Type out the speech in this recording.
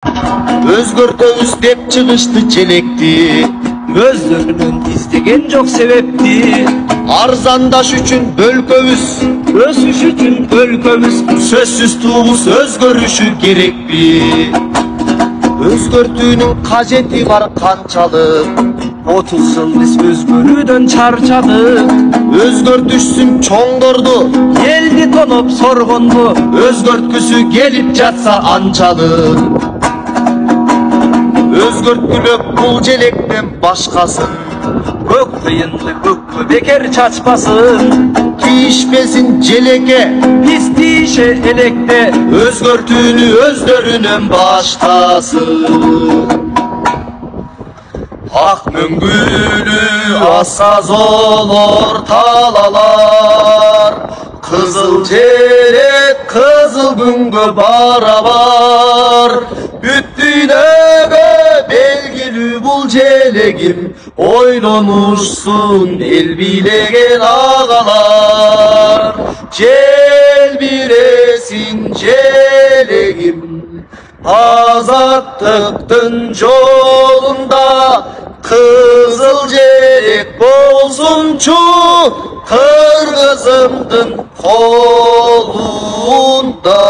Өзгөртөбүз деп чыгышты желекти, Өздөрүнүн издеген жок себепти. арзандаш үчүн бөлкөбүз, Өсүш үчүн өлкөбүз. сөзсүз туубуз өзгөрүшү керекпи? Өзгөртүүнүн кажети бар канчалык? 30 жыл биз өзгөрүүдөн чарчадык. Өзгөртүшсүн чоңдорду, Элди тоноп соргонду. өзгөрткүсү келип жатса анчалык. Өзгөрткүлөп бул желектен башкасын, Көк тыйынды көккө бекер чачпасын. тийишпесин желекке, Биз тийише электе. өзгөртүүнү өздөрүнөн баштасын. Ак мөңгүлүү асаз олор талалар, кызыл желек кызыл күнгө барабар. Бүт дүйнөгө белгилүү бул желегим, ойлонушсун эл бийлеген агалар. Желбиресин желегим, азаттыктын жолунда, кызыл желек болсунчу кыргызымдын колунда.